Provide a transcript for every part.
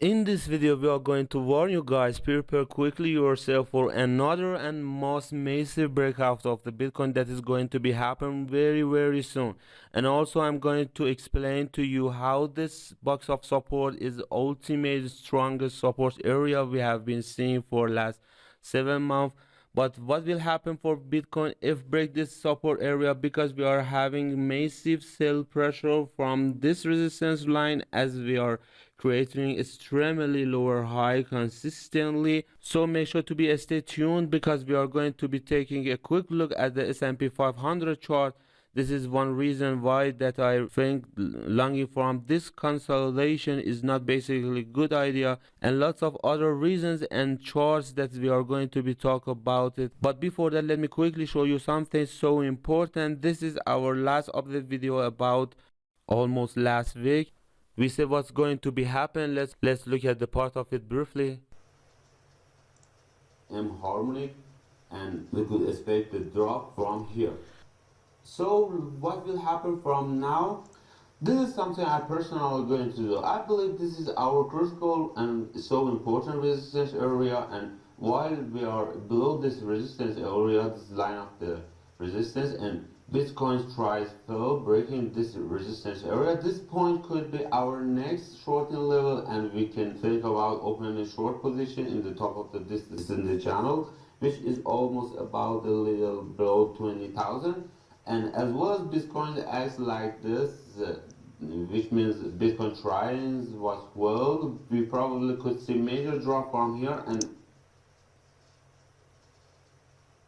In this video, we are going to warn you guys, prepare quickly yourself for another and most massive breakout of the Bitcoin that is going to be happen very soon. And also I'm going to explain to you how this box of support is ultimate strongest support area we have been seeing for last 7 months. But what will happen for Bitcoin if break this support area, because we are having massive sell pressure from this resistance line as we are creating extremely lower high consistently. So make sure to be stay tuned, because we are going to be taking a quick look at the S&P 500 chart. This is one reason why that I think longing from this consolidation is not basically good idea, and lots of other reasons and charts that we are going to be talk about it. But before that, let me quickly show you something so important. This is our last update video about almost last week. We said what's going to be happen. Let's look at the part of it briefly. Harmonic, and we could expect the drop from here. So what will happen from now? This is something I personally going to do. I believe this is our critical and so important resistance area, and while we are below this resistance area, this line of the resistance, and Bitcoin tries fell breaking this resistance area, this point could be our next shorting level, and we can think about opening a short position in the top of the distance in the channel, which is almost about a little below 20,000. And as well as Bitcoin acts like this, which means Bitcoin tries was well, we probably could see major drop from here. And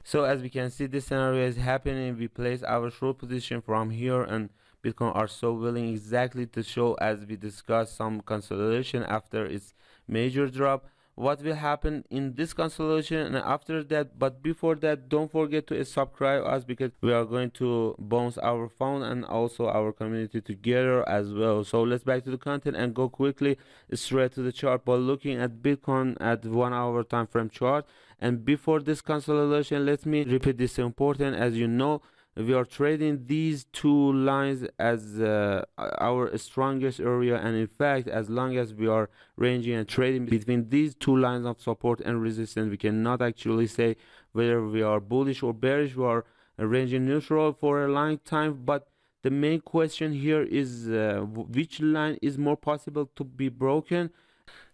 so as we can see, this scenario is happening. We place our short position from here, and Bitcoin are so willing exactly to show, as we discussed, some consolidation after its major drop. What will happen in this consolidation and after that? But before that, don't forget to subscribe us, because we are going to bounce our phone and also our community together as well. So let's back to the content and go quickly straight to the chart by looking at Bitcoin at 1 hour time frame chart. And before this consolidation, let me repeat this important. As you know, we are trading these two lines as our strongest area, and in fact, as long as we are ranging and trading between these two lines of support and resistance, we cannot actually say whether we are bullish or bearish. We are ranging neutral for a long time, but the main question here is which line is more possible to be broken.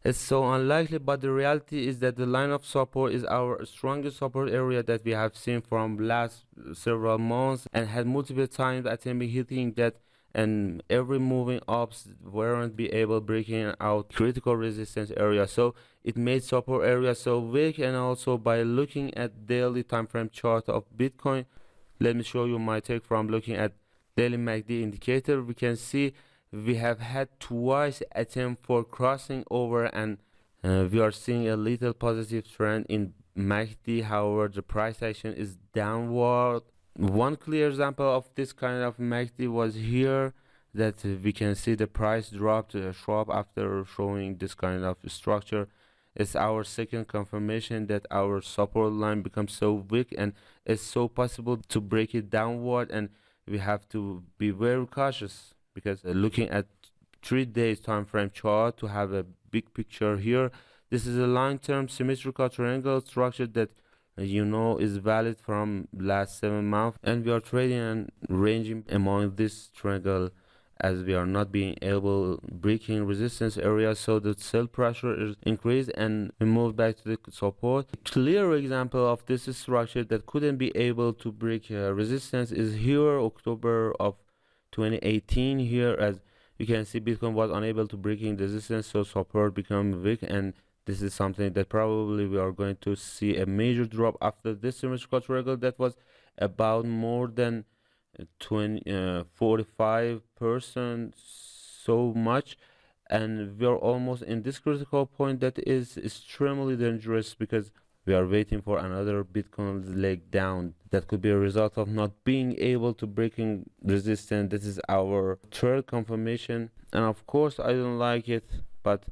It's so unlikely, but the reality is that the line of support is our strongest support area that we have seen from last several months, and had multiple times attempting hitting that, and every moving ups weren't be able breaking out critical resistance area. So it made support area so weak. And also by looking at daily time frame chart of Bitcoin, let me show you my take from looking at daily MACD indicator. We can see we have had twice attempt for crossing over, and we are seeing a little positive trend in MACD. However, the price action is downward. One clear example of this kind of MACD was here, that we can see the price dropped sharp after showing this kind of structure. It's our second confirmation that our support line becomes so weak, and it's so possible to break it downward, and we have to be very cautious, because looking at 3 days time frame chart to have a big picture here, this is a long-term symmetrical triangle structure that you know is valid from last 7 months, and we are trading and ranging among this triangle as we are not being able breaking resistance area. So the sell pressure is increased, and we move back to the support. A clear example of this structure that couldn't be able to break resistance is here, October of 2018. Here, as you can see, Bitcoin was unable to breaking resistance, so support become weak, and this is something that probably we are going to see a major drop after this symmetrical triangle that was about more than 45%, so much, and we are almost in this critical point that is extremely dangerous, because we are waiting for another Bitcoin leg down that could be a result of not being able to breaking resistance. This is our third confirmation, and of course I don't like it, but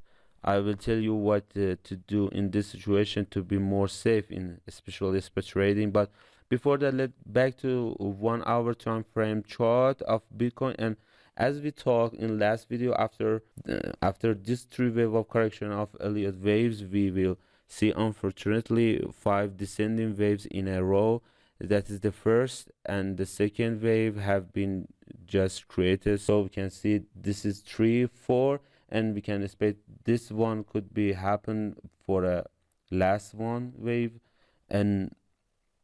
I will tell you what to do in this situation to be more safe in especially spot trading. But before that, let's back to 1 hour time frame chart of Bitcoin. And as we talked in last video, after this three wave of correction of Elliot waves, we will see unfortunately 5 descending waves in a row. That is the first and the second wave have been just created, so we can see this is 3 4, and we can expect this one could be happen for a last one wave. And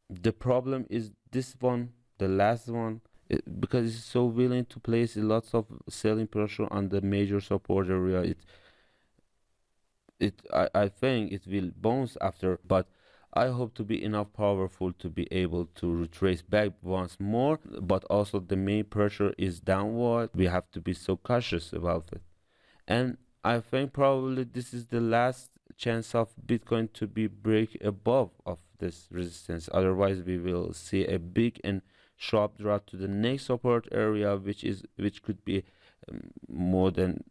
the problem is this one, the last one, because it's so willing to place lots of selling pressure on the major support area. I think it will bounce after, but I hope to be enough powerful to be able to retrace back once more. But also the main pressure is downward. We have to be so cautious about it. And I think probably this is the last chance of Bitcoin to be break above of this resistance. Otherwise, we will see a big and sharp drop to the next support area, which could be more than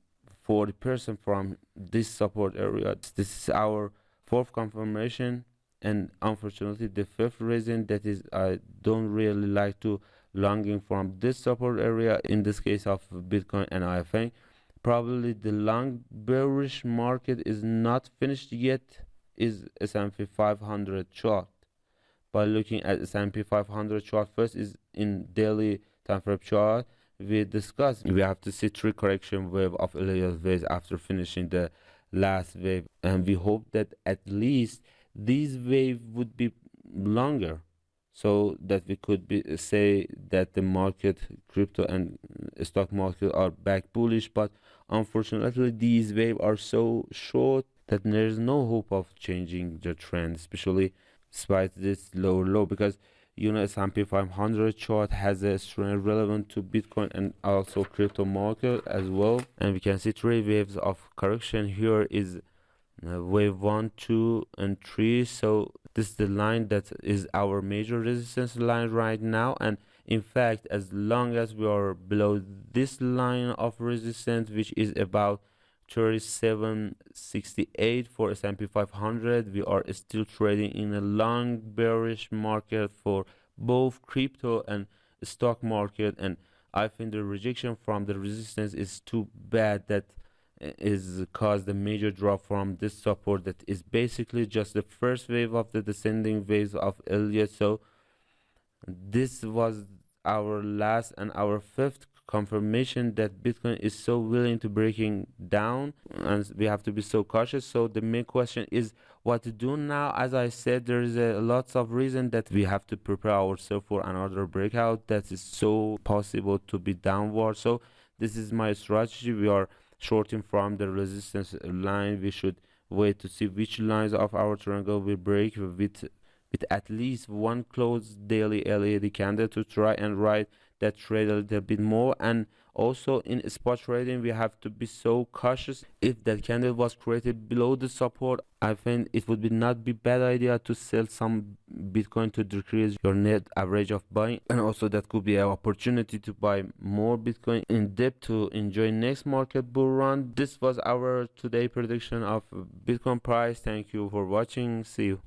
40% from this support area. This is our fourth confirmation, and unfortunately the fifth reason, that is I don't really like to longing from this support area in this case of Bitcoin. And I think probably the long bearish market is not finished yet, is S&P 500 chart. By looking at S&P 500 chart first, is in daily time frame chart, we discussed we have to see 3 correction wave of Elliot waves after finishing the last wave, and we hope that at least these wave would be longer, so that we could say that the market, crypto and stock market are back bullish. But unfortunately these waves are so short that there is no hope of changing the trend, especially despite this lower low, because S&P 500 chart has a strong relevant to Bitcoin and also crypto market as well. And we can see 3 waves of correction. Here is wave 1, 2 and 3. So this is the line that is our major resistance line right now. And in fact, as long as we are below this line of resistance, which is about 3768 for S&P 500, we are still trading in a long bearish market for both crypto and stock market. And I think the rejection from the resistance is too bad, that is caused a major drop from this support, that is basically just the first wave of the descending waves of Elliot. So this was our last and our fifth confirmation that Bitcoin is so willing to breaking down, and we have to be so cautious. So the main question is what to do now. As I said, there is lots of reason that we have to prepare ourselves for another breakout that is so possible to be downward. So this is my strategy. We are shorting from the resistance line. We should wait to see which lines of our triangle will break with at least one closed daily LED candle to try and ride that trade a little bit more. And also in spot trading, we have to be so cautious. If that candle was created below the support, I think it would not be bad idea to sell some Bitcoin to decrease your net average of buying, and also that could be an opportunity to buy more Bitcoin in depth to enjoy next market bull run. This was our today prediction of Bitcoin price. Thank you for watching. See you.